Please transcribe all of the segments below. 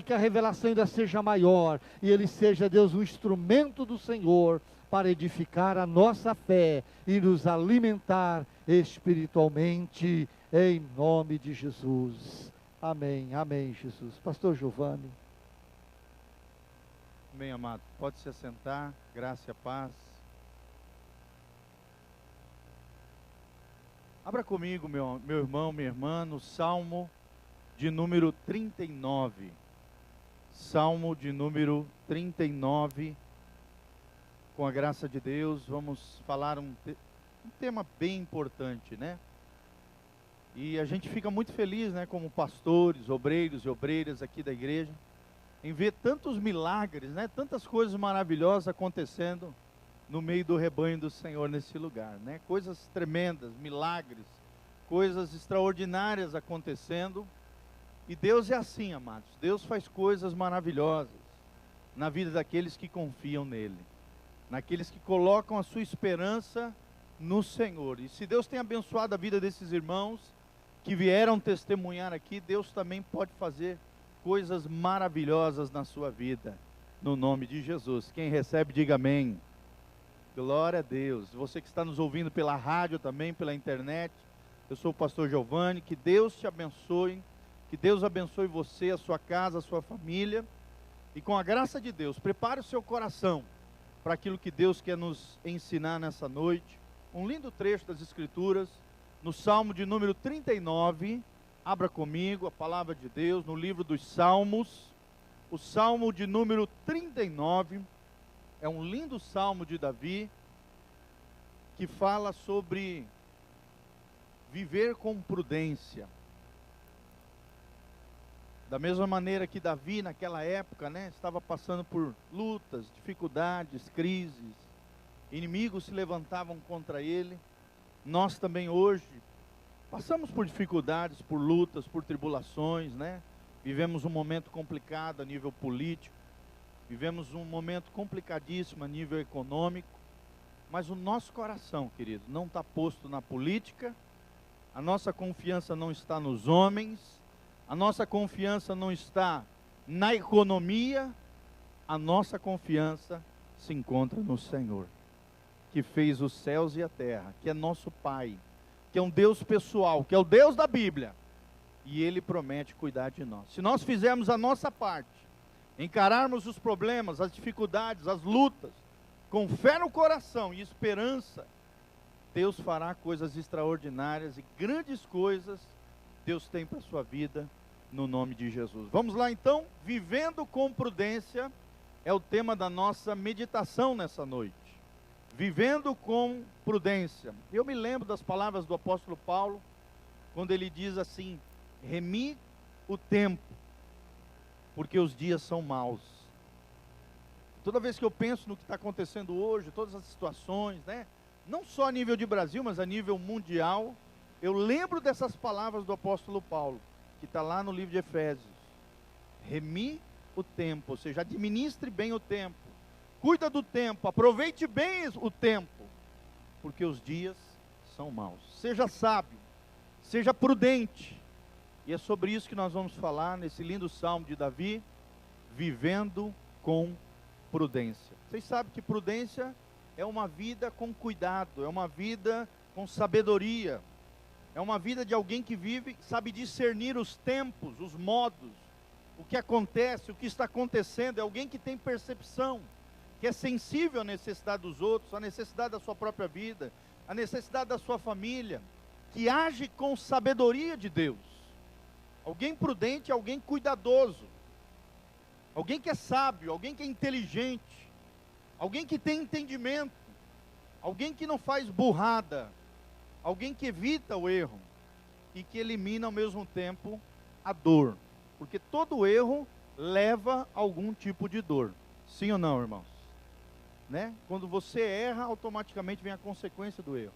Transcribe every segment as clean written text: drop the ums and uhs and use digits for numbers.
que a revelação ainda seja maior, e ele seja, Deus, um instrumento do Senhor para edificar a nossa fé e nos alimentar espiritualmente, em nome de Jesus. Amém, amém, Jesus. Pastor Giovanni. Amém, amado. Pode se assentar, graça e a paz. Abra comigo, meu irmão, minha irmã, no Salmo de número 39. Salmo de número 39. Com a graça de Deus, vamos falar um tema bem importante, né? E a gente fica muito feliz, né, como pastores, obreiros e obreiras aqui da igreja, em ver tantos milagres, né, tantas coisas maravilhosas acontecendo no meio do rebanho do Senhor nesse lugar, né? Coisas tremendas, milagres, coisas extraordinárias acontecendo. E Deus é assim, amados. Deus faz coisas maravilhosas na vida daqueles que confiam nele, naqueles que colocam a sua esperança no Senhor. E se Deus tem abençoado a vida desses irmãos que vieram testemunhar aqui, Deus também pode fazer coisas maravilhosas na sua vida, no nome de Jesus. Quem recebe, diga amém. Glória a Deus. Você que está nos ouvindo pela rádio também, pela internet, eu sou o pastor Giovanni. Que Deus te abençoe, que Deus abençoe você, a sua casa, a sua família, e com a graça de Deus, prepare o seu coração para aquilo que Deus quer nos ensinar nessa noite. Um lindo trecho das Escrituras, no Salmo de número 39, abra comigo a palavra de Deus, no livro dos Salmos, o Salmo de número 39, é um lindo Salmo de Davi, que fala sobre viver com prudência. Da mesma maneira que Davi, naquela época, né, estava passando por lutas, dificuldades, crises, inimigos se levantavam contra ele, nós também hoje passamos por dificuldades, por lutas, por tribulações, né? Vivemos um momento complicado a nível político, vivemos um momento complicadíssimo a nível econômico, mas o nosso coração, querido, não está posto na política, a nossa confiança não está nos homens, a nossa confiança não está na economia, a nossa confiança se encontra no Senhor, que fez os céus e a terra, que é nosso Pai, que é um Deus pessoal, que é o Deus da Bíblia, e Ele promete cuidar de nós. Se nós fizermos a nossa parte, encararmos os problemas, as dificuldades, as lutas, com fé no coração e esperança, Deus fará coisas extraordinárias e grandes coisas Deus tem para a sua vida, no nome de Jesus. Vamos lá então, vivendo com prudência, é o tema da nossa meditação nessa noite. Vivendo com prudência. Eu me lembro das palavras do apóstolo Paulo, quando ele diz assim: remi o tempo, porque os dias são maus. Toda vez que eu penso no que está acontecendo hoje, todas as situações, né? Não só a nível de Brasil, mas a nível mundial, eu lembro dessas palavras do apóstolo Paulo, que está lá no livro de Efésios. Remi o tempo, ou seja, administre bem o tempo. Cuida do tempo, aproveite bem o tempo, porque os dias são maus. Seja sábio, seja prudente. E é sobre isso que nós vamos falar nesse lindo salmo de Davi, vivendo com prudência. Vocês sabem que prudência é uma vida com cuidado, é uma vida com sabedoria, é uma vida de alguém que vive, sabe discernir os tempos, os modos, o que acontece, o que está acontecendo, é alguém que tem percepção, que é sensível à necessidade dos outros, à necessidade da sua própria vida, à necessidade da sua família, que age com sabedoria de Deus. Alguém prudente, alguém cuidadoso, alguém que é sábio, alguém que é inteligente, alguém que tem entendimento, alguém que não faz burrada, alguém que evita o erro e que elimina ao mesmo tempo a dor, porque todo erro leva a algum tipo de dor, sim ou não, irmãos? Né? Quando você erra, automaticamente vem a consequência do erro,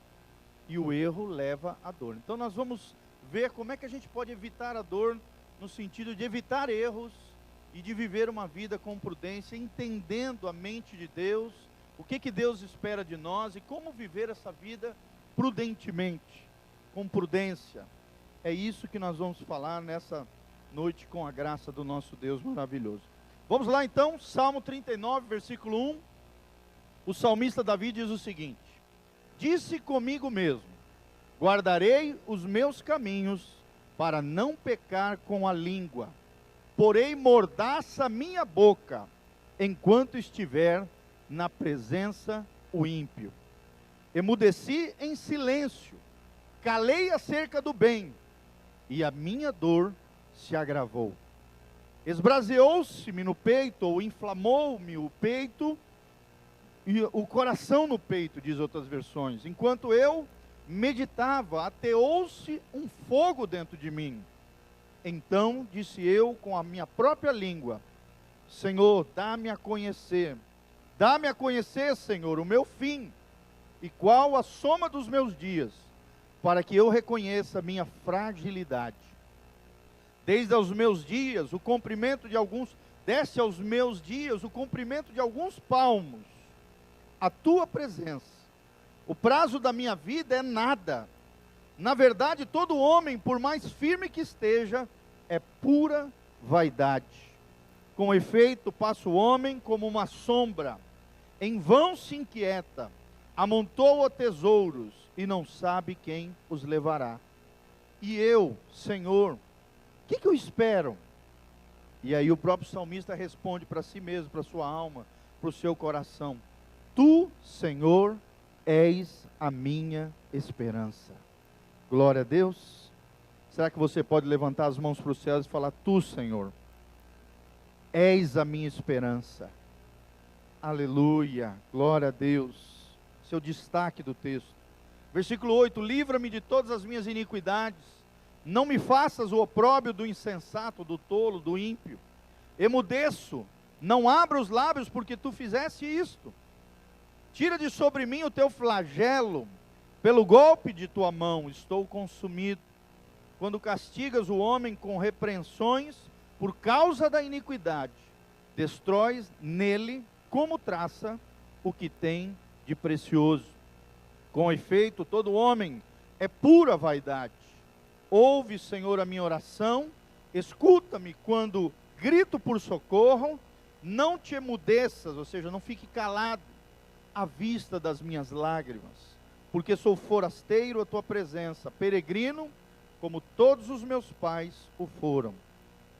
e o erro leva à dor. Então nós vamos ver como é que a gente pode evitar a dor, no sentido de evitar erros e de viver uma vida com prudência, entendendo a mente de Deus, o que Deus espera de nós e como viver essa vida prudentemente, com prudência. É isso que nós vamos falar nessa noite com a graça do nosso Deus maravilhoso. Vamos lá então, Salmo 39, versículo 1. O salmista Davi diz o seguinte: disse comigo mesmo, guardarei os meus caminhos para não pecar com a língua, porei mordaça a minha boca, enquanto estiver na presença o ímpio. Emudeci em silêncio, calei acerca do bem, e a minha dor se agravou. Esbraseou-se-me no peito, ou inflamou-me o peito, e o coração no peito, diz outras versões. Enquanto eu meditava, ateou-se um fogo dentro de mim. Então disse eu com a minha própria língua: Senhor, dá-me a conhecer, Senhor, o meu fim, e qual a soma dos meus dias, para que eu reconheça a minha fragilidade. Desde aos meus dias, o comprimento de alguns, desce aos meus dias o comprimento de alguns palmos, a tua presença. O prazo da minha vida é nada. Na verdade, todo homem, por mais firme que esteja, é pura vaidade. Com efeito, passa o homem como uma sombra, em vão se inquieta, amontoa tesouros e não sabe quem os levará. E eu, Senhor, o que eu espero? E aí o próprio salmista responde para si mesmo, para a sua alma, para o seu coração: Tu, Senhor, és a minha esperança. Glória a Deus. Será que você pode levantar as mãos para os céus e falar: Tu, Senhor, és a minha esperança. Aleluia, glória a Deus. Seu destaque do texto. Versículo 8: livra-me de todas as minhas iniquidades, não me faças o opróbrio do insensato, do tolo, do ímpio. Emudeço, não abra os lábios, porque tu fizeste isto. Tira de sobre mim o teu flagelo, pelo golpe de tua mão estou consumido. Quando castigas o homem com repreensões, por causa da iniquidade, destróis nele como traça o que tem de precioso. Com efeito, todo homem é pura vaidade. Ouve, Senhor, a minha oração, escuta-me quando grito por socorro, não te emudeças, ou seja, não fique calado à vista das minhas lágrimas, porque sou forasteiro à tua presença, peregrino, como todos os meus pais o foram.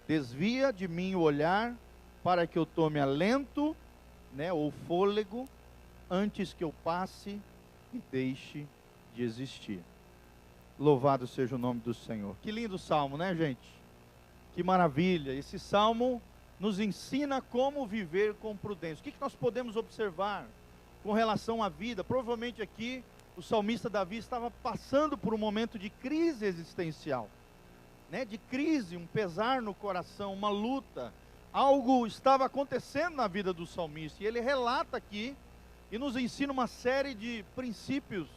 Desvia de mim o olhar, para que eu tome alento, ou fôlego, antes que eu passe e deixe de existir. Louvado seja o nome do Senhor. Que lindo salmo, né, gente? Que maravilha. Esse salmo nos ensina como viver com prudência. O que nós podemos observar com relação à vida? Provavelmente aqui o salmista Davi estava passando por um momento de crise existencial, de crise, um pesar no coração, uma luta. Algo estava acontecendo na vida do salmista, e ele relata aqui e nos ensina uma série de princípios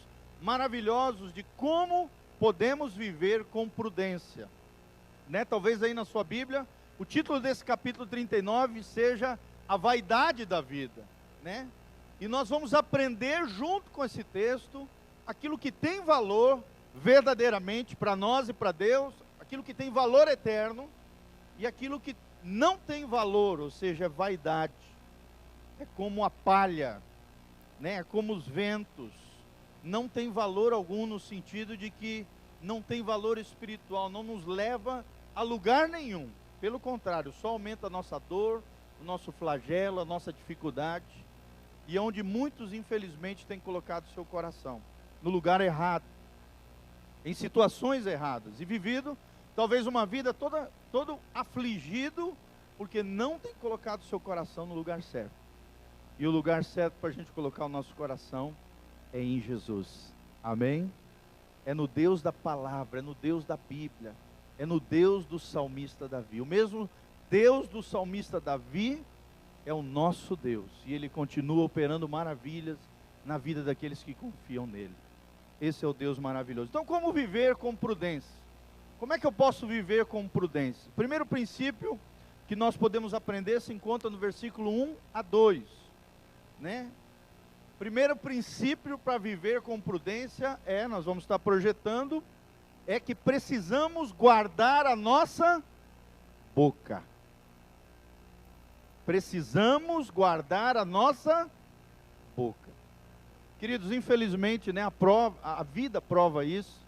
maravilhosos de como podemos viver com prudência. Talvez aí na sua Bíblia, o título desse capítulo 39 seja a vaidade da vida, E nós vamos aprender junto com esse texto, aquilo que tem valor verdadeiramente para nós e para Deus, aquilo que tem valor eterno, e aquilo que não tem valor, ou seja, é vaidade. É como a palha, é como os ventos, não tem valor algum no sentido de que não tem valor espiritual, não nos leva a lugar nenhum. Pelo contrário, só aumenta a nossa dor, o nosso flagelo, a nossa dificuldade, e é onde muitos infelizmente têm colocado seu coração, no lugar errado, em situações erradas, e vivido talvez uma vida todo afligido, porque não tem colocado seu coração no lugar certo. E o lugar certo para a gente colocar o nosso coração é em Jesus. Amém? É no Deus da palavra, é no Deus da Bíblia, é no Deus do salmista Davi. O mesmo Deus do salmista Davi é o nosso Deus, e Ele continua operando maravilhas na vida daqueles que confiam nele. Esse é o Deus maravilhoso. Então, como viver com prudência? Como é que eu posso viver com prudência? O primeiro princípio que nós podemos aprender se encontra no versículo 1 a 2, Primeiro princípio para viver com prudência nós vamos estar projetando, é que precisamos guardar a nossa boca. Precisamos guardar a nossa boca. Queridos, infelizmente, né, a vida prova isso,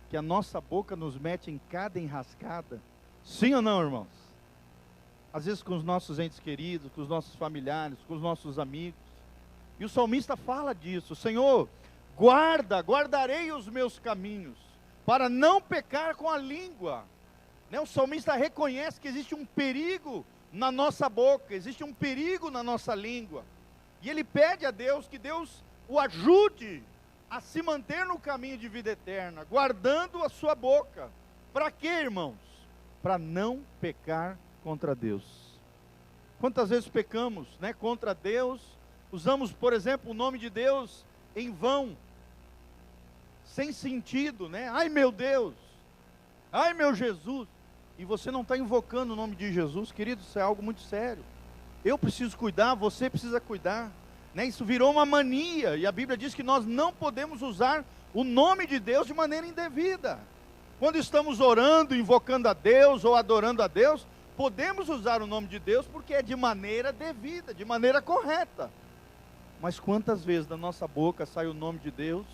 que a nossa boca nos mete em cada enrascada. Sim ou não, irmãos? Às vezes com os nossos entes queridos, com os nossos familiares, com os nossos amigos. E o salmista fala disso: Senhor, guardarei os meus caminhos, para não pecar com a língua. Né? O salmista reconhece que existe um perigo na nossa boca, existe um perigo na nossa língua. E ele pede a Deus que Deus o ajude a se manter no caminho de vida eterna, guardando a sua boca. Para quê, irmãos? Para não pecar contra Deus. Quantas vezes pecamos, né, contra Deus? Usamos, por exemplo, o nome de Deus em vão, sem sentido, né? Ai meu Deus, ai meu Jesus. E você não está invocando o nome de Jesus, querido, isso é algo muito sério. Eu preciso cuidar, você precisa cuidar, né? Isso virou uma mania, e a Bíblia diz que nós não podemos usar o nome de Deus de maneira indevida. Quando estamos orando, invocando a Deus ou adorando a Deus, podemos usar o nome de Deus porque é de maneira devida, de maneira correta. Mas quantas vezes da nossa boca sai o nome de Deus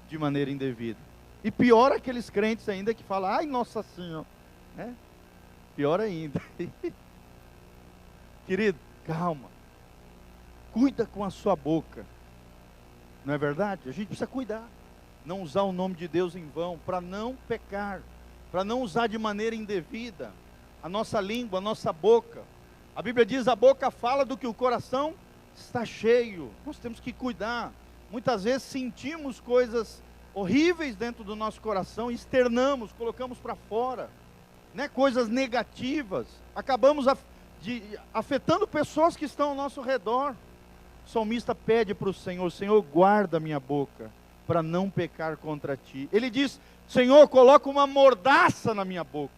de maneira indevida? E pior aqueles crentes ainda que falam, ai Nossa Senhora, né? Pior ainda. Querido, calma, cuida com a sua boca, não é verdade? A gente precisa cuidar, não usar o nome de Deus em vão, para não pecar, para não usar de maneira indevida a nossa língua, a nossa boca. A Bíblia diz, a boca fala do que o coração está cheio. Nós temos que cuidar. Muitas vezes sentimos coisas horríveis dentro do nosso coração, externamos, colocamos para fora, né? Coisas negativas, acabamos afetando pessoas que estão ao nosso redor. O salmista pede para o Senhor: Senhor, guarda minha boca, para não pecar contra ti. Ele diz: Senhor, coloca uma mordaça na minha boca.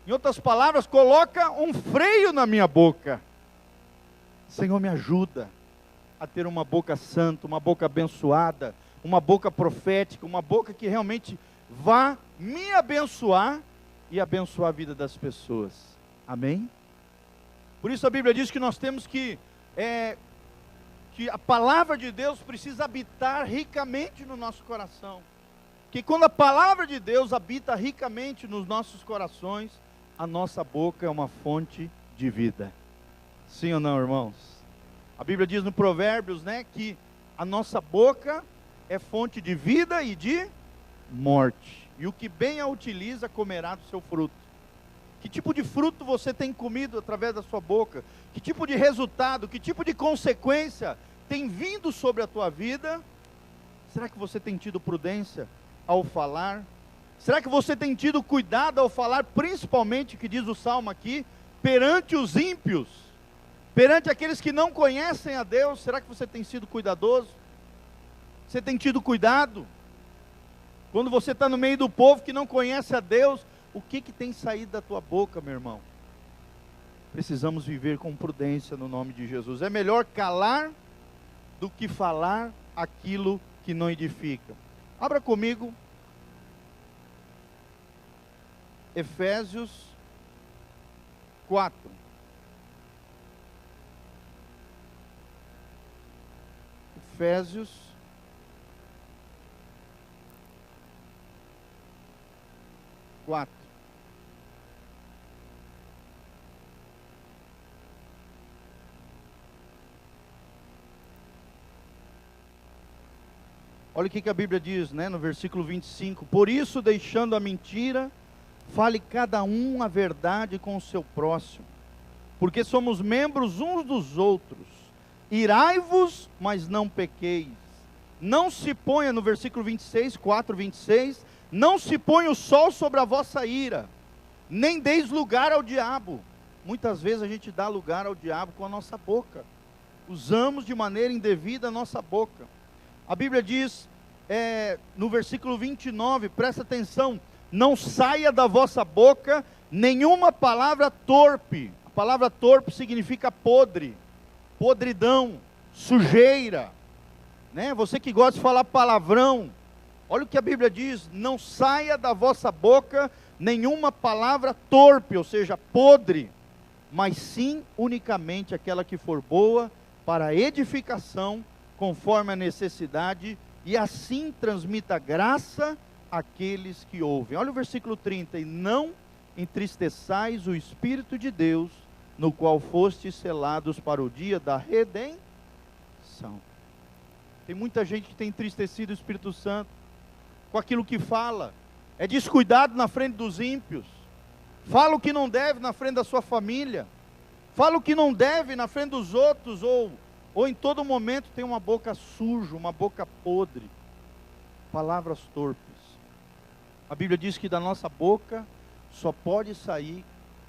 Em outras palavras, coloca um freio na minha boca. Senhor, me ajuda a ter uma boca santa, uma boca abençoada, uma boca profética, uma boca que realmente vá me abençoar e abençoar a vida das pessoas. Amém? Por isso a Bíblia diz que nós temos que a palavra de Deus precisa habitar ricamente no nosso coração. Que quando a palavra de Deus habita ricamente nos nossos corações, a nossa boca é uma fonte de vida. Sim ou não, irmãos? A Bíblia diz no Provérbios, né, que a nossa boca é fonte de vida e de morte. E o que bem a utiliza comerá do seu fruto. Que tipo de fruto você tem comido através da sua boca? Que tipo de resultado, que tipo de consequência tem vindo sobre a tua vida? Será que você tem tido prudência ao falar? Será que você tem tido cuidado ao falar, principalmente, que diz o Salmo aqui, perante os ímpios, perante aqueles que não conhecem a Deus? Será que você tem sido cuidadoso? Você tem tido cuidado? Quando você está no meio do povo que não conhece a Deus, o que tem saído da tua boca, meu irmão? Precisamos viver com prudência no nome de Jesus. É melhor calar do que falar aquilo que não edifica. Abra comigo Efésios 4. Efésios 4. Olha o que a Bíblia diz, né, no versículo 25. Por isso, deixando a mentira, fale cada um a verdade com o seu próximo, porque somos membros uns dos outros. Irai-vos, mas não pequeis. Não se ponha, no versículo 26, 4:26, não se ponha o sol sobre a vossa ira, nem deis lugar ao diabo. Muitas vezes a gente dá lugar ao diabo com a nossa boca. Usamos de maneira indevida a nossa boca. A Bíblia diz, no versículo 29, presta atenção: não saia da vossa boca nenhuma palavra torpe. A palavra torpe significa podre, podridão, sujeira, né? Você que gosta de falar palavrão, Olha o que a Bíblia diz: não saia da vossa boca nenhuma palavra torpe, ou seja, podre, mas sim unicamente aquela que for boa para edificação, conforme a necessidade, e assim transmita graça àqueles que ouvem. Olha o versículo 30, e não entristeçais o Espírito de Deus, no qual fostes selados para o dia da redenção. Tem muita gente que tem entristecido o Espírito Santo com aquilo que fala, é descuidado na frente dos ímpios, fala o que não deve na frente da sua família, fala o que não deve na frente dos outros, ou em todo momento tem uma boca suja, uma boca podre, palavras torpes. A Bíblia diz que da nossa boca só pode sair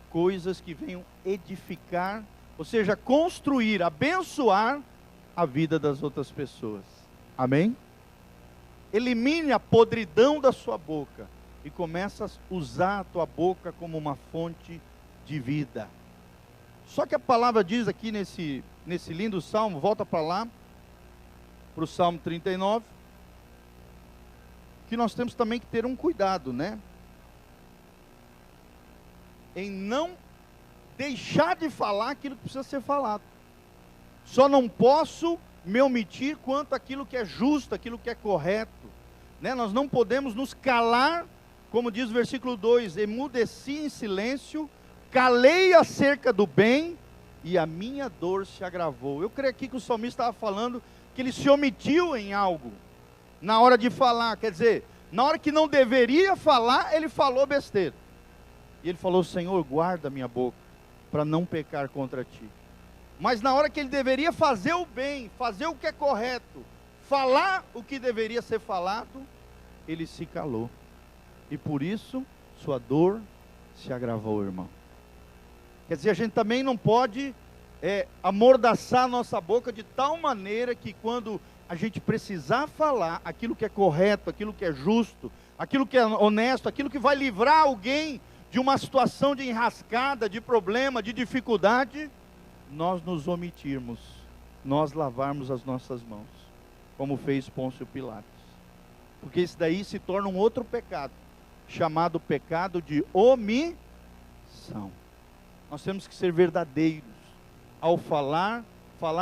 coisas que venham edificar, ou seja, construir, abençoar a vida das outras pessoas. Amém? Elimine a podridão da sua boca e comece a usar a tua boca como uma fonte de vida. Só que a palavra diz aqui nesse lindo salmo, volta para lá, para o Salmo 39, que nós temos também que ter um cuidado, né? Em não deixar de falar aquilo que precisa ser falado. Só não posso me omitir quanto àquilo que é justo, aquilo que é correto, né? Nós não podemos nos calar, como diz o versículo 2, emudeci em silêncio, calei acerca do bem, e a minha dor se agravou. Eu creio aqui que o salmista estava falando que ele se omitiu em algo, na hora de falar, quer dizer, na hora que não deveria falar, ele falou besteira, e ele falou: Senhor, guarda minha boca, para não pecar contra ti. Mas na hora que ele deveria fazer o bem, fazer o que é correto, falar o que deveria ser falado, ele se calou, e por isso sua dor se agravou, irmão. Quer dizer, a gente também não pode amordaçar a nossa boca de tal maneira que quando a gente precisar falar aquilo que é correto, aquilo que é justo, aquilo que é honesto, aquilo que vai livrar alguém de uma situação de enrascada, de problema, de dificuldade, nós nos omitirmos, nós lavarmos as nossas mãos, como fez Pôncio Pilatos, porque isso daí se torna um outro pecado, chamado pecado de omissão. Nós temos que ser verdadeiros, ao falar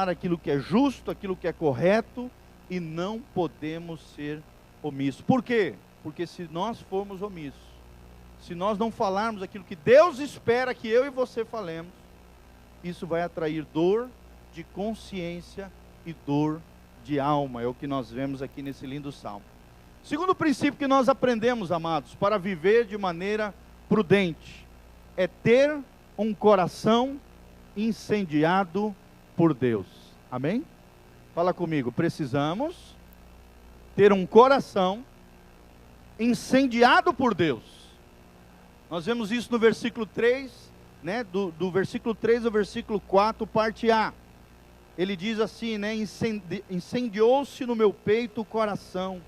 aquilo que é justo, aquilo que é correto, e não podemos ser omissos. Por quê? Porque se nós formos omissos, se nós não falarmos aquilo que Deus espera que eu e você falemos, isso vai atrair dor de consciência e dor de alma. É o que nós vemos aqui nesse lindo salmo. Segundo princípio que nós aprendemos, amados, para viver de maneira prudente, é ter um coração incendiado por Deus. Amém? Fala comigo. Precisamos ter um coração incendiado por Deus. Nós vemos isso no versículo 3, né? Do versículo 3 ao versículo 4, parte A. Ele diz assim, né? Incendiou-se no meu peito o coração,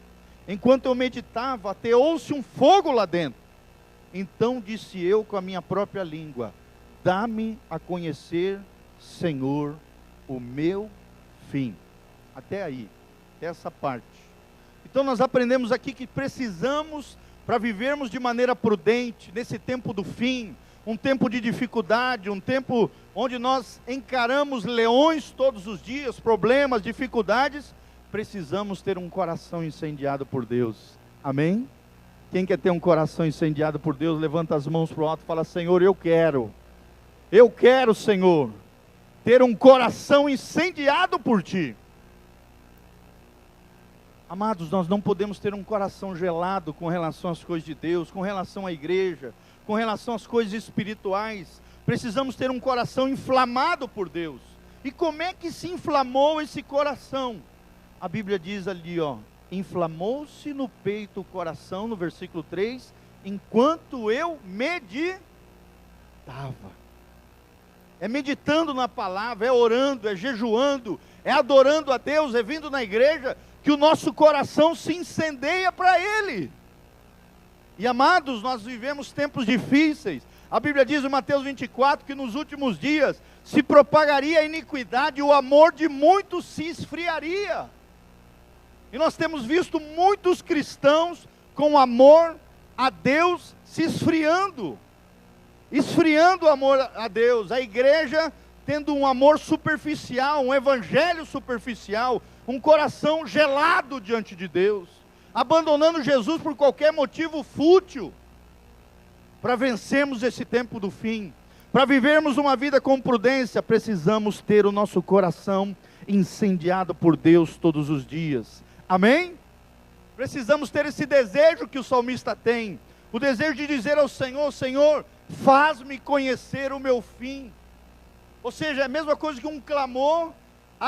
enquanto eu meditava, ateou-se um fogo lá dentro. Então disse eu com a minha própria língua: dá-me a conhecer, Senhor, o meu fim. Até aí, até essa parte. Então nós aprendemos aqui que precisamos, para vivermos de maneira prudente, nesse tempo do fim, um tempo de dificuldade, um tempo onde nós encaramos leões todos os dias, problemas, dificuldades, precisamos ter um coração incendiado por Deus. Amém? Quem quer ter um coração incendiado por Deus, levanta as mãos para o alto e fala: Senhor, eu quero, Senhor, ter um coração incendiado por Ti. Amados, nós não podemos ter um coração gelado com relação às coisas de Deus, com relação à igreja, com relação às coisas espirituais. Precisamos ter um coração inflamado por Deus. E como é que se inflamou esse coração? A Bíblia diz ali, ó: inflamou-se no peito o coração, no versículo 3, enquanto eu meditava. É meditando na palavra, é orando, é jejuando, é adorando a Deus, é vindo na igreja, que o nosso coração se incendeia para Ele. E amados, nós vivemos tempos difíceis. A Bíblia diz em Mateus 24, que nos últimos dias se propagaria a iniquidade, e o amor de muitos se esfriaria. E nós temos visto muitos cristãos com amor a Deus se esfriando o amor a Deus. A igreja tendo um amor superficial, um evangelho superficial, um coração gelado diante de Deus, abandonando Jesus por qualquer motivo fútil. Para vencermos esse tempo do fim, para vivermos uma vida com prudência, precisamos ter o nosso coração incendiado por Deus todos os dias. Amém? Precisamos ter esse desejo que o salmista tem, o desejo de dizer ao Senhor: Senhor, faz-me conhecer o meu fim. Ou seja, é a mesma coisa que um clamor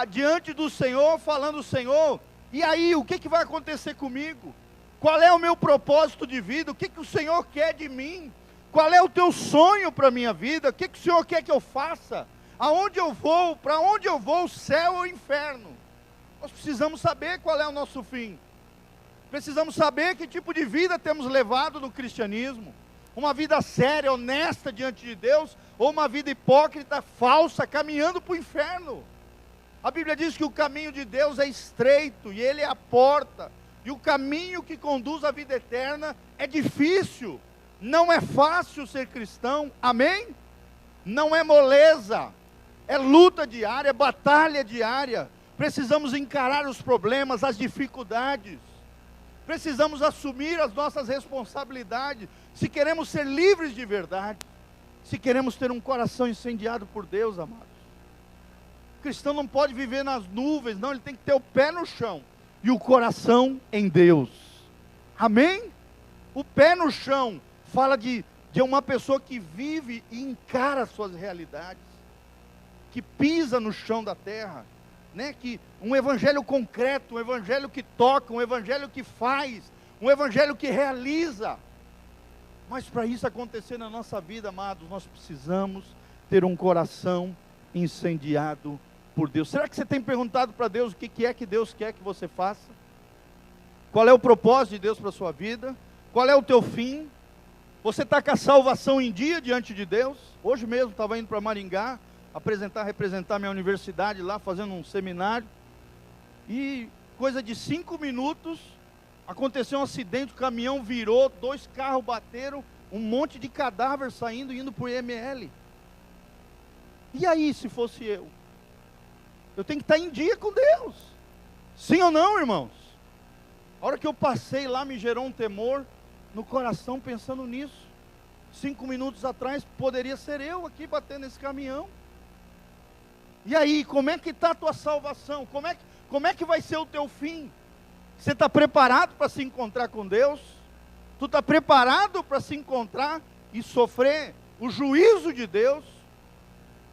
diante do Senhor, falando: Senhor, e aí, o que vai acontecer comigo? Qual é o meu propósito de vida? O que o Senhor quer de mim? Qual é o teu sonho para a minha vida? O que o Senhor quer que eu faça? Aonde eu vou? Para onde eu vou? Céu ou inferno? Nós precisamos saber qual é o nosso fim. Precisamos saber que tipo de vida temos levado no cristianismo. Uma vida séria, honesta diante de Deus, ou uma vida hipócrita, falsa, caminhando para o inferno. A Bíblia diz que o caminho de Deus é estreito, e Ele é a porta, e o caminho que conduz à vida eterna é difícil. Não é fácil ser cristão, amém? Não é moleza, é luta diária, é batalha diária. Precisamos encarar os problemas, as dificuldades. Precisamos assumir as nossas responsabilidades, se queremos ser livres de verdade, se queremos ter um coração incendiado por Deus, amados. O cristão não pode viver nas nuvens, não, ele tem que ter o pé no chão e o coração em Deus, amém? O pé no chão fala de uma pessoa que vive e encara as suas realidades, que pisa no chão da terra, né? Que um evangelho concreto, um evangelho que toca, um evangelho que faz, um evangelho que realiza. Mas para isso acontecer na nossa vida, amados, nós precisamos ter um coração incendiado por Deus. Será que você tem perguntado para Deus o que é que Deus quer que você faça? Qual é o propósito de Deus para a sua vida? Qual é o teu fim? Você está com a salvação em dia diante de Deus? Hoje mesmo estava indo para Maringá, representar minha universidade lá, fazendo um seminário, e coisa de 5 minutos, aconteceu um acidente, o caminhão virou, 2 carros bateram, um monte de cadáver saindo, indo para o IML. E aí, se fosse eu? Eu tenho que estar em dia com Deus, sim ou não, irmãos? A hora que eu passei lá, me gerou um temor no coração, pensando nisso. 5 minutos atrás, poderia ser eu aqui batendo esse caminhão. E aí, como é que está a tua salvação? Como é que vai ser o teu fim? Você está preparado para se encontrar com Deus? Tu está preparado para se encontrar e sofrer o juízo de Deus?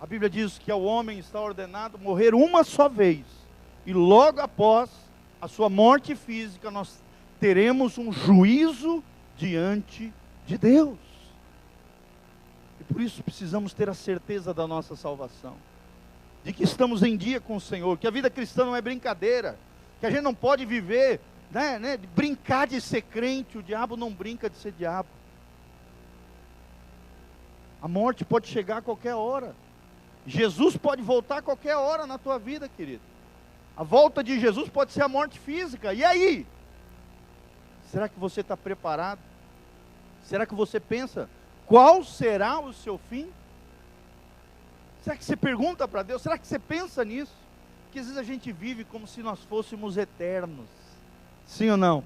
A Bíblia diz que ao homem está ordenado morrer uma só vez, e logo após a sua morte física, nós teremos um juízo diante de Deus. E por isso precisamos ter a certeza da nossa salvação, de que estamos em dia com o Senhor, que a vida cristã não é brincadeira, que a gente não pode viver, brincar de ser crente. O diabo não brinca de ser diabo. A morte pode chegar a qualquer hora. Jesus pode voltar a qualquer hora na tua vida, querido. A volta de Jesus pode ser a morte física. E aí? Será que você está preparado? Será que você pensa, qual será o seu fim? Será que você pergunta para Deus? Será que você pensa nisso? Porque às vezes a gente vive como se nós fôssemos eternos. Sim ou não?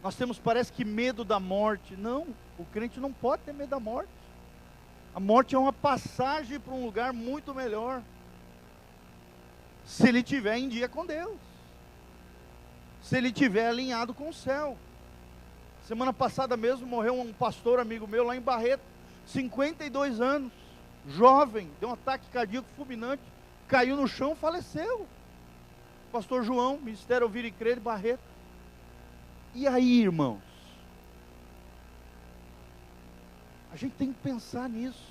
Nós temos, parece que, medo da morte. Não, o crente não pode ter medo da morte. A morte é uma passagem para um lugar muito melhor, se ele estiver em dia com Deus, se ele estiver alinhado com o céu. Semana passada mesmo morreu um pastor amigo meu lá em Barreto, 52 anos, jovem, deu um ataque cardíaco fulminante, caiu no chão, faleceu. Pastor João, Ministério Ouvir e Crer, Barreto. E aí, irmãos? A gente tem que pensar nisso.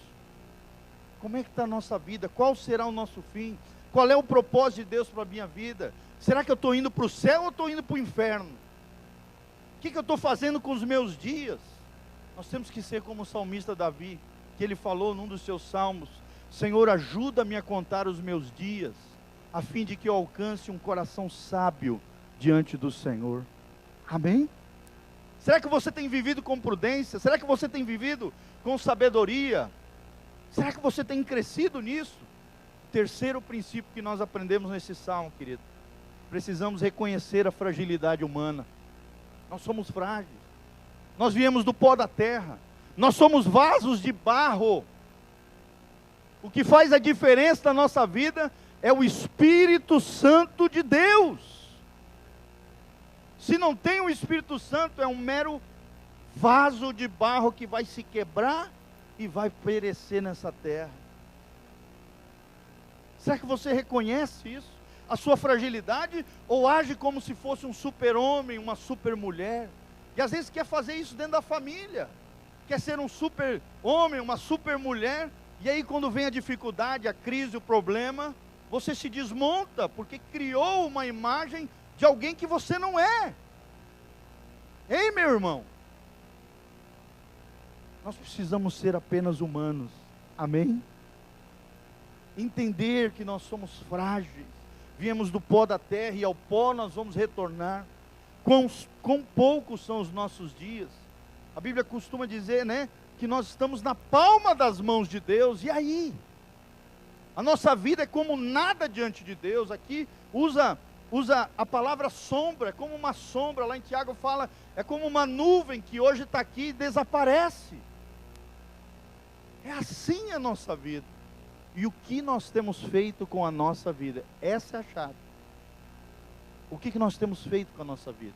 Como é que está a nossa vida? Qual será o nosso fim? Qual é o propósito de Deus para a minha vida? Será que eu estou indo para o céu ou estou indo para o inferno? O que eu estou fazendo com os meus dias? Nós temos que ser como o salmista Davi, que ele falou num dos seus salmos: Senhor, ajuda-me a contar os meus dias, a fim de que eu alcance um coração sábio diante do Senhor. Amém? Será que você tem vivido com prudência? Será que você tem vivido com sabedoria? Será que você tem crescido nisso? Terceiro princípio que nós aprendemos nesse salmo, querido. Precisamos reconhecer a fragilidade humana. Nós somos frágeis. Nós viemos do pó da terra. Nós somos vasos de barro. O que faz a diferença na nossa vida é o Espírito Santo de Deus. Se não tem o Espírito Santo, é um mero vaso de barro que vai se quebrar e vai perecer nessa terra. Será que você reconhece isso? A sua fragilidade? Ou age como se fosse um super-homem, uma super-mulher? E às vezes quer fazer isso dentro da família. Quer ser um super-homem, uma super-mulher. E aí quando vem a dificuldade, a crise, o problema, você se desmonta, porque criou uma imagem de alguém que você não é. Ei, meu irmão? Nós precisamos ser apenas humanos. Amém? Entender que nós somos frágeis. Viemos do pó da terra e ao pó nós vamos retornar. Quão poucos são os nossos dias. A Bíblia costuma dizer, né, que nós estamos na palma das mãos de Deus. E aí? A nossa vida é como nada diante de Deus. Aqui usa a palavra sombra, é como uma sombra. Lá em Tiago fala, é como uma nuvem que hoje está aqui e desaparece. É assim a nossa vida. E o que nós temos feito com a nossa vida? Essa é a chave. O que nós temos feito com a nossa vida?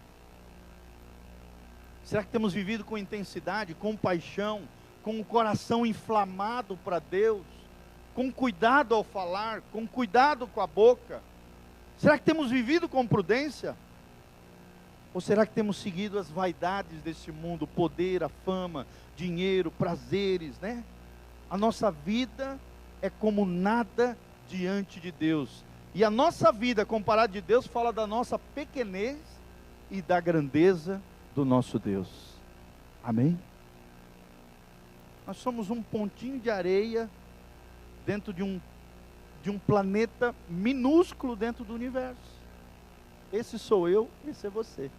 Será que temos vivido com intensidade, com paixão, com o coração inflamado para Deus, com cuidado ao falar, com cuidado com a boca? Será que temos vivido com prudência? Ou será que temos seguido as vaidades desse mundo, o poder, a fama, dinheiro, prazeres, né? A nossa vida é como nada diante de Deus. E a nossa vida comparada de Deus fala da nossa pequenez e da grandeza do nosso Deus. Amém? Nós somos um pontinho de areia dentro de um planeta minúsculo dentro do universo. Esse sou eu, esse é você.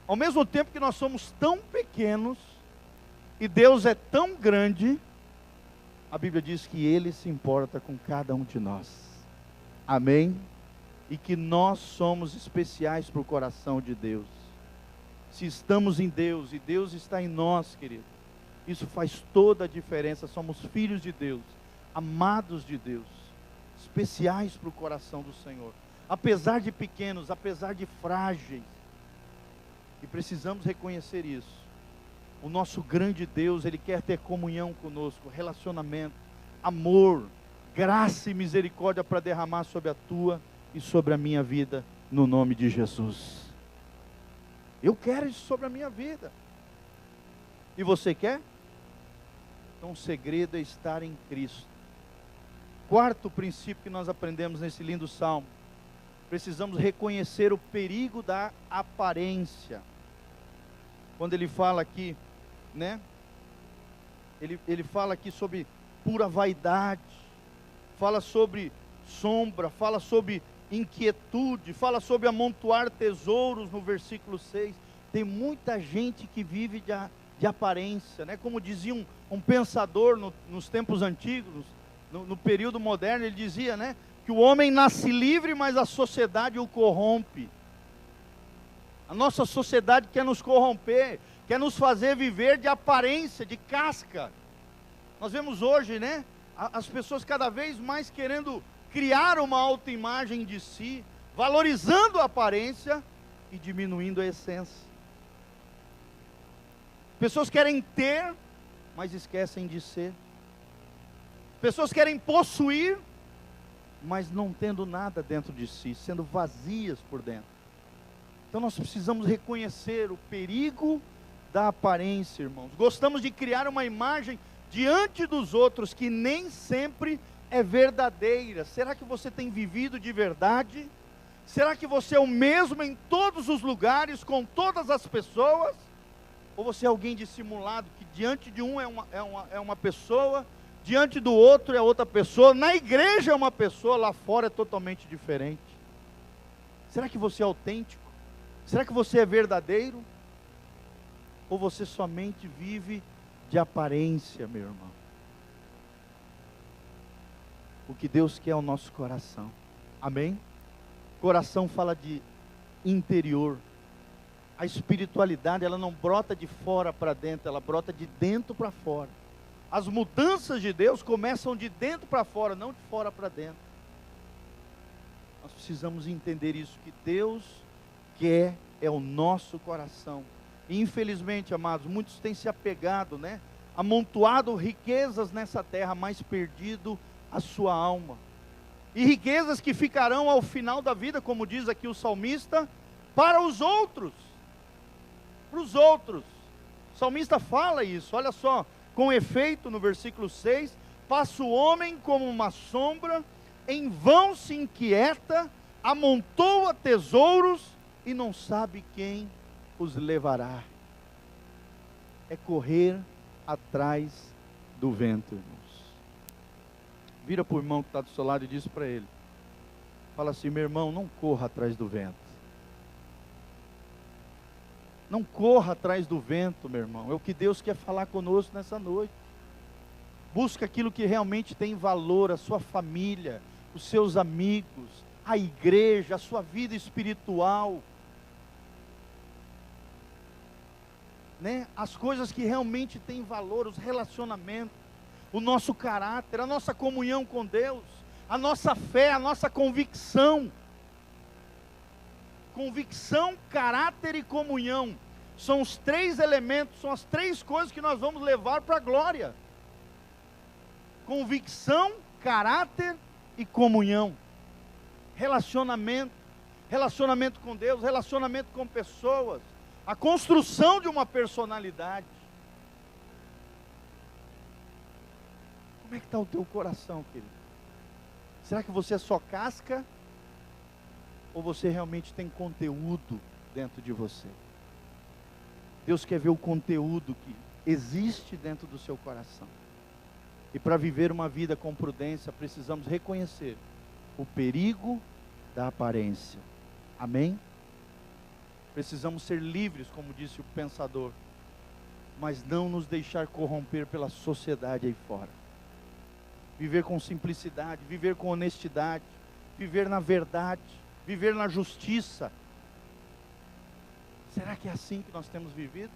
Ao mesmo tempo que nós somos tão pequenos e Deus é tão grande, a Bíblia diz que Ele se importa com cada um de nós. Amém? E que nós somos especiais para o coração de Deus. Se estamos em Deus e Deus está em nós, querido, isso faz toda a diferença. Somos filhos de Deus, amados de Deus, especiais para o coração do Senhor. Apesar de pequenos, apesar de frágeis. E precisamos reconhecer isso. O nosso grande Deus, Ele quer ter comunhão conosco, relacionamento, amor, graça e misericórdia para derramar sobre a tua e sobre a minha vida, no nome de Jesus. Eu quero isso sobre a minha vida. E você quer? Então o segredo é estar em Cristo. Quarto princípio que nós aprendemos nesse lindo salmo: precisamos reconhecer o perigo da aparência. Quando ele fala aqui, né? Ele fala aqui sobre pura vaidade, fala sobre sombra, fala sobre inquietude, fala sobre amontoar tesouros no versículo 6. Tem muita gente que vive de aparência, né? Como dizia um pensador nos tempos antigos, no período moderno, ele dizia, né, que o homem nasce livre, mas a sociedade o corrompe. A nossa sociedade quer nos corromper, quer nos fazer viver de aparência, de casca. Nós vemos hoje, né, as pessoas cada vez mais querendo criar uma autoimagem de si, valorizando a aparência e diminuindo a essência. Pessoas querem ter, mas esquecem de ser. Pessoas querem possuir, mas não tendo nada dentro de si, sendo vazias por dentro. Então nós precisamos reconhecer o perigo da aparência, irmãos. Gostamos de criar uma imagem diante dos outros que nem sempre é verdadeira. Será que você tem vivido de verdade? Será que você é o mesmo em todos os lugares, com todas as pessoas? Ou você é alguém dissimulado, que diante de um é uma pessoa, diante do outro é outra pessoa, na igreja é uma pessoa, lá fora é totalmente diferente? Será que você é autêntico? Será que você é verdadeiro? Ou você somente vive de aparência, meu irmão? O que Deus quer é o nosso coração. Amém? Coração fala de interior. A espiritualidade, ela não brota de fora para dentro, ela brota de dentro para fora. As mudanças de Deus começam de dentro para fora, não de fora para dentro. Nós precisamos entender isso, que Deus quer é o nosso coração. E infelizmente, amados, muitos têm se apegado, né? Amontoado riquezas nessa terra, mas perdido a sua alma. E riquezas que ficarão ao final da vida, como diz aqui o salmista, para os outros. Para os outros. O salmista fala isso, olha só. Com efeito, no versículo 6, passa o homem como uma sombra, em vão se inquieta, amontoa tesouros e não sabe quem os levará. É correr atrás do vento, irmãos. Vira para o irmão que está do seu lado e diz para ele, fala assim: meu irmão, não corra atrás do vento. Não corra atrás do vento, meu irmão. É o que Deus quer falar conosco nessa noite. Busca aquilo que realmente tem valor, a sua família, os seus amigos, a igreja, a sua vida espiritual, né? As coisas que realmente têm valor, os relacionamentos, o nosso caráter, a nossa comunhão com Deus, a nossa fé, a nossa convicção. Convicção, caráter e comunhão são os três elementos, são as três coisas que nós vamos levar para a glória. Convicção, caráter e comunhão. Relacionamento, relacionamento com Deus, relacionamento com pessoas, a construção de uma personalidade. Como é que está o teu coração, querido? Será que você é só casca? Ou você realmente tem conteúdo dentro de você? Deus quer ver o conteúdo que existe dentro do seu coração. E para viver uma vida com prudência, precisamos reconhecer o perigo da aparência. Amém? Precisamos ser livres, como disse o pensador, mas não nos deixar corromper pela sociedade aí fora. Viver com simplicidade, viver com honestidade, viver na verdade, viver na justiça. Será que é assim que nós temos vivido?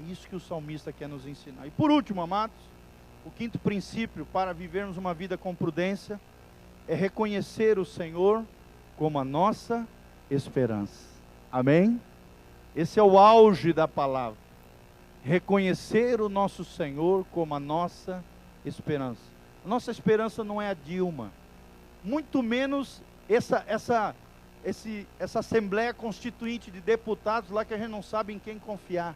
É isso que o salmista quer nos ensinar. E por último, amados, o quinto princípio para vivermos uma vida com prudência é reconhecer o Senhor como a nossa esperança. Amém? Esse é o auge da palavra. Reconhecer o nosso Senhor como a nossa esperança. A nossa esperança não é a Dilma, muito menos essa Assembleia Constituinte de deputados lá que a gente não sabe em quem confiar.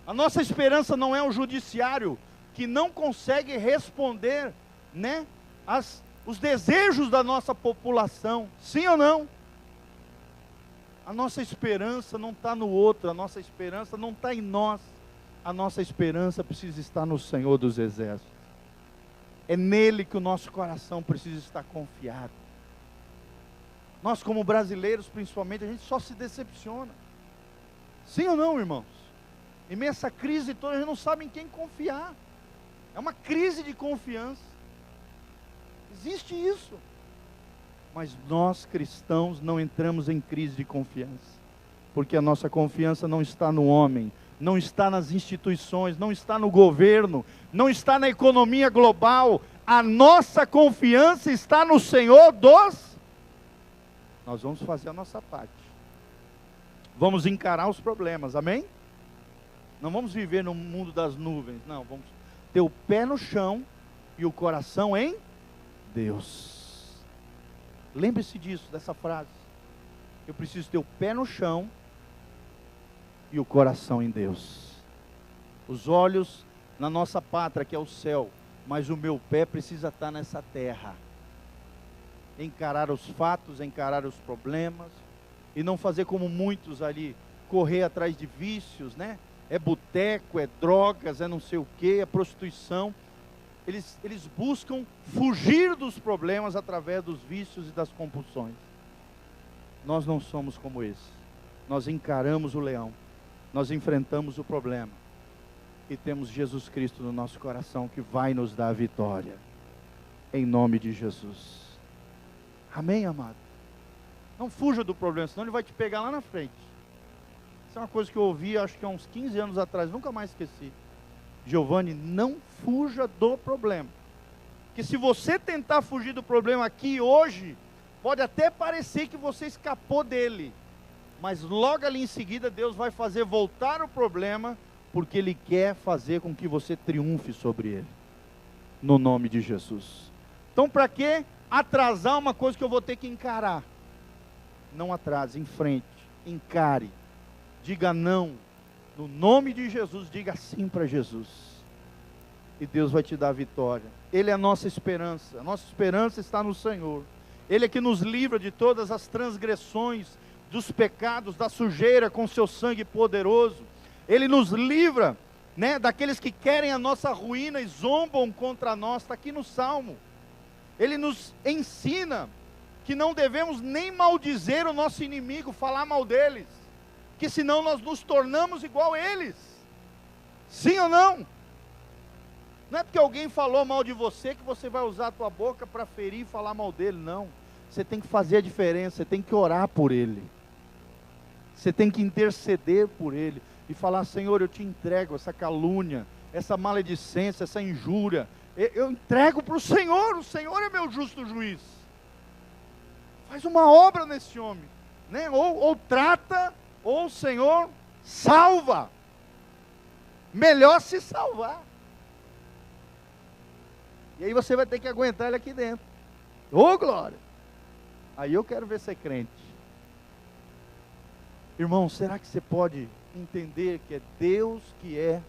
A nossa esperança não é o judiciário que não consegue responder, né, os desejos da nossa população, sim ou não? A nossa esperança não está no outro, a nossa esperança não está em nós, a nossa esperança precisa estar no Senhor dos Exércitos. É nele que o nosso coração precisa estar confiado. Nós como brasileiros principalmente, a gente só se decepciona. Sim ou não, irmãos? Em meio a essa crise toda, a gente não sabe em quem confiar. É uma crise de confiança. Existe isso. Mas nós cristãos não entramos em crise de confiança. Porque a nossa confiança não está no homem, não está nas instituições, não está no governo, não está na economia global. A nossa confiança está no Senhor dos... Nós vamos fazer a nossa parte. Vamos encarar os problemas, amém? Não vamos viver no mundo das nuvens, não. Vamos ter o pé no chão e o coração em Deus. Lembre-se disso, dessa frase. Eu preciso ter o pé no chão e o coração em Deus. Os olhos na nossa pátria, que é o céu, mas o meu pé precisa estar nessa terra. Encarar os fatos, encarar os problemas, e não fazer como muitos ali, correr atrás de vícios, né? É boteco, é drogas, é não sei o que, é prostituição. Eles buscam fugir dos problemas através dos vícios e das compulsões. nós não somos como esse. Nós encaramos o leão, nós enfrentamos o problema, e temos Jesus Cristo no nosso coração, que vai nos dar a vitória, em nome de Jesus. Amém, amado? Não fuja do problema, senão ele vai te pegar lá na frente. Isso é uma coisa que eu ouvi, acho que há uns 15 anos atrás, nunca mais esqueci. Giovanni, não fuja do problema. Que se você tentar fugir do problema aqui hoje, pode até parecer que você escapou dele, mas logo ali em seguida Deus vai fazer voltar o problema, porque Ele quer fazer com que você triunfe sobre ele, no nome de Jesus. Então, para que atrasar uma coisa que eu vou ter que encarar? Não atrase, enfrente, encare, diga não, no nome de Jesus, diga sim para Jesus, e Deus vai te dar a vitória. Ele é a nossa esperança está no Senhor. Ele é que nos livra de todas as transgressões, dos pecados, da sujeira, com seu sangue poderoso. Ele nos livra, né, daqueles que querem a nossa ruína e zombam contra nós. Está aqui no Salmo. Ele nos ensina que não devemos nem maldizer o nosso inimigo, falar mal deles, que senão nós nos tornamos igual a eles. Sim ou não? Não é porque alguém falou mal de você que você vai usar a tua boca para ferir e falar mal dele, não. Você tem que fazer a diferença, você tem que orar por ele. Você tem que interceder por ele e falar: Senhor, eu te entrego essa calúnia, essa maledicência, essa injúria. Eu entrego para o Senhor é meu justo juiz. Faz uma obra nesse homem, né? Ou trata, ou o Senhor salva. Melhor se salvar. E aí você vai ter que aguentar ele aqui dentro. Ô glória! Aí eu quero ver ser crente. Irmão, será que você pode entender que é Deus que é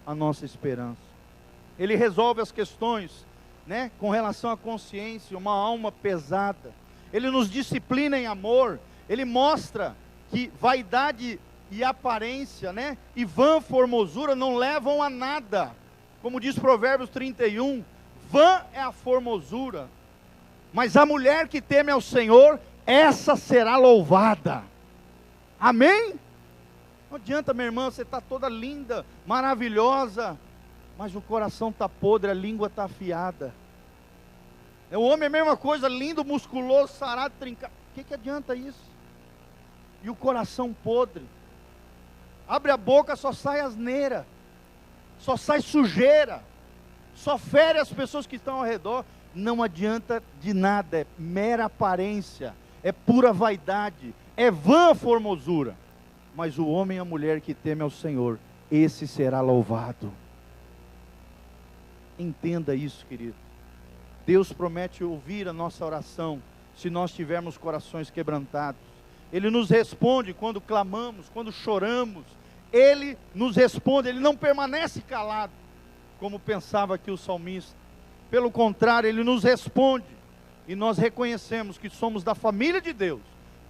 a nossa esperança? Ele resolve as questões, né, com relação à consciência, uma alma pesada. Ele nos disciplina em amor. Ele mostra que vaidade e aparência, né, e vã formosura não levam a nada. Como diz Provérbios 31, vã é a formosura, mas a mulher que teme ao Senhor, essa será louvada. Amém? Não adianta, minha irmã, você está toda linda, maravilhosa, mas o coração está podre, a língua está afiada. O homem é a mesma coisa, lindo, musculoso, sarado, trincado. O que adianta isso? E o coração podre. Abre a boca, só sai asneira, só sai sujeira, só fere as pessoas que estão ao redor. Não adianta de nada, é mera aparência, é pura vaidade, é vã formosura. Mas o homem e a mulher que teme ao Senhor, esse será louvado. Entenda isso, querido. Deus promete ouvir a nossa oração, se nós tivermos corações quebrantados. Ele nos responde quando clamamos, quando choramos. Ele nos responde, Ele não permanece calado, como pensava aqui o salmista. Pelo contrário, Ele nos responde, e nós reconhecemos que somos da família de Deus,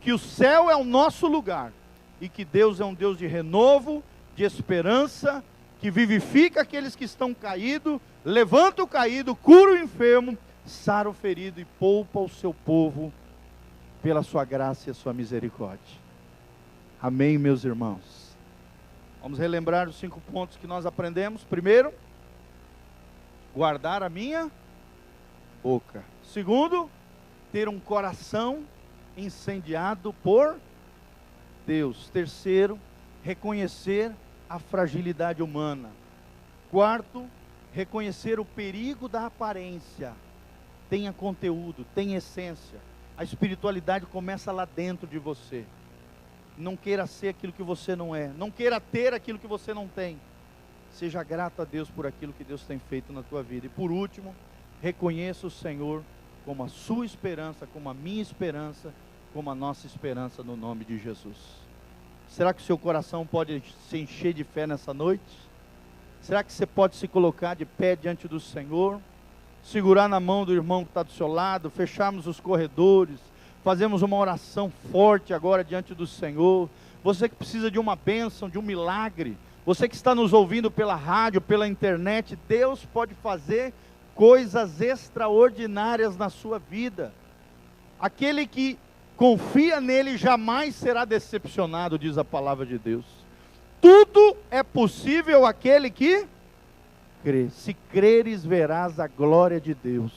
que o céu é o nosso lugar, e que Deus é um Deus de renovo, de esperança, que vivifica aqueles que estão caídos, levanta o caído, cura o enfermo, sara o ferido e poupa o seu povo, pela sua graça e a sua misericórdia. Amém, meus irmãos? Vamos relembrar os 5 pontos que nós aprendemos. Primeiro, guardar a minha boca. Segundo, ter um coração incendiado por Deus. Terceiro, reconhecer a fragilidade humana. Quarto, reconhecer o perigo da aparência. Tenha conteúdo, tenha essência. A espiritualidade começa lá dentro de você. Não queira ser aquilo que você não é. Não queira ter aquilo que você não tem. Seja grato a Deus por aquilo que Deus tem feito na tua vida. E por último, reconheça o Senhor como a sua esperança, como a minha esperança, como a nossa esperança, no nome de Jesus. Será que o seu coração pode se encher de fé nessa noite? Será que você pode se colocar de pé diante do Senhor? Segurar na mão do irmão que está do seu lado, fecharmos os corredores, fazemos uma oração forte agora diante do Senhor. Você que precisa de uma bênção, de um milagre, você que está nos ouvindo pela rádio, pela internet, Deus pode fazer coisas extraordinárias na sua vida. Aquele que confia nele, jamais será decepcionado, diz a palavra de Deus. Tudo é possível àquele que crê. Se creres, verás a glória de Deus.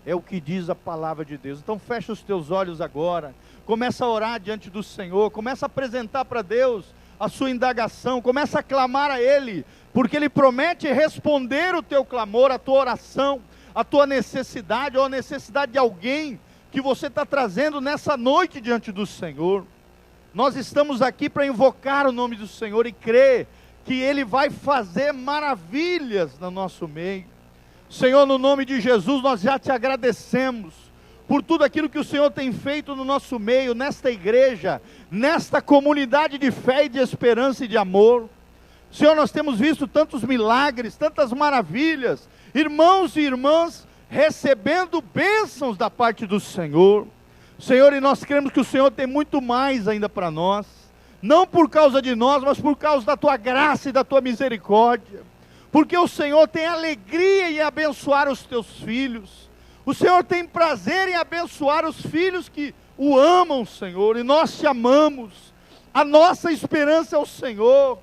É o que diz a palavra de Deus. Então fecha os teus olhos agora, começa a orar diante do Senhor, começa a apresentar para Deus a sua indagação, começa a clamar a Ele, porque Ele promete responder o teu clamor, a tua oração, a tua necessidade, ou a necessidade de alguém que você está trazendo nessa noite diante do Senhor. Nós estamos aqui para invocar o nome do Senhor e crer que Ele vai fazer maravilhas no nosso meio. Senhor, no nome de Jesus, nós já te agradecemos por tudo aquilo que o Senhor tem feito no nosso meio, nesta igreja, nesta comunidade de fé e de esperança e de amor. Senhor, nós temos visto tantos milagres, tantas maravilhas, irmãos e irmãs recebendo bênçãos da parte do Senhor. Senhor, e nós cremos que o Senhor tem muito mais ainda para nós, não por causa de nós, mas por causa da tua graça e da tua misericórdia, porque o Senhor tem alegria em abençoar os teus filhos, o Senhor tem prazer em abençoar os filhos que o amam, Senhor, e nós te amamos. A nossa esperança é o Senhor,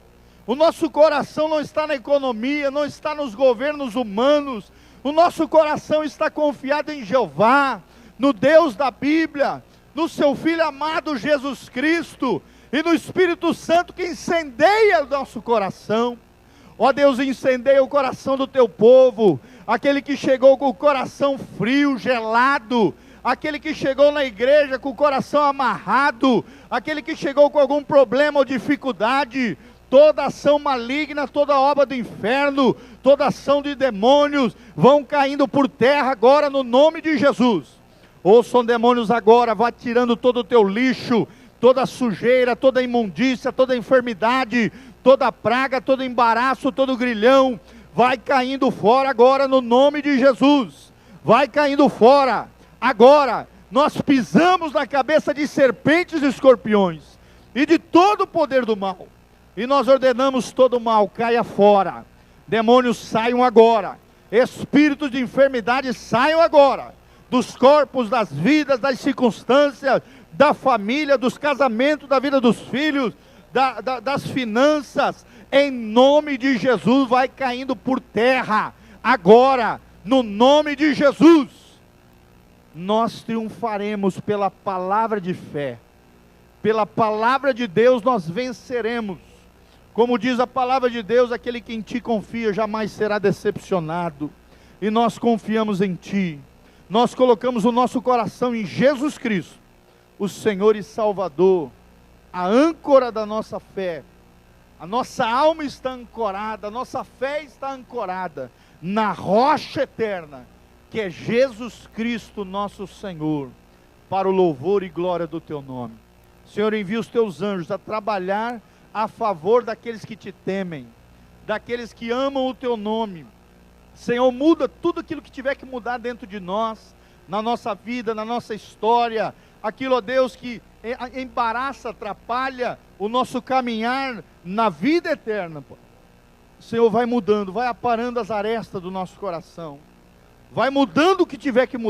o nosso coração não está na economia, não está nos governos humanos, o nosso coração está confiado em Jeová, no Deus da Bíblia, no seu Filho amado Jesus Cristo, e no Espírito Santo que incendeia o nosso coração. Ó Deus, incendeia o coração do teu povo, aquele que chegou com o coração frio, gelado, aquele que chegou na igreja com o coração amarrado, aquele que chegou com algum problema ou dificuldade, toda ação maligna, toda obra do inferno, toda ação de demônios, vão caindo por terra agora no nome de Jesus. Ouçam demônios agora, vá tirando todo o teu lixo, toda a sujeira, toda a imundícia, toda a enfermidade, toda a praga, todo embaraço, todo grilhão, vai caindo fora agora no nome de Jesus, vai caindo fora, agora, nós pisamos na cabeça de serpentes e escorpiões, e de todo o poder do mal, e nós ordenamos todo o mal, caia fora, demônios saiam agora, espíritos de enfermidade saiam agora, dos corpos, das vidas, das circunstâncias, da família, dos casamentos, da vida dos filhos, das finanças, em nome de Jesus, vai caindo por terra, agora, no nome de Jesus, nós triunfaremos pela palavra de fé, pela palavra de Deus nós venceremos, como diz a palavra de Deus, aquele que em ti confia jamais será decepcionado, e nós confiamos em ti, nós colocamos o nosso coração em Jesus Cristo, o Senhor e Salvador, a âncora da nossa fé, a nossa alma está ancorada, a nossa fé está ancorada na rocha eterna, que é Jesus Cristo nosso Senhor, para o louvor e glória do teu nome. Senhor, envia os teus anjos a trabalhar a favor daqueles que te temem, daqueles que amam o teu nome. Senhor, muda tudo aquilo que tiver que mudar dentro de nós, na nossa vida, na nossa história, aquilo, ó Deus, que embaraça, atrapalha o nosso caminhar na vida eterna. Senhor, vai mudando, vai aparando as arestas do nosso coração, vai mudando o que tiver que mudar.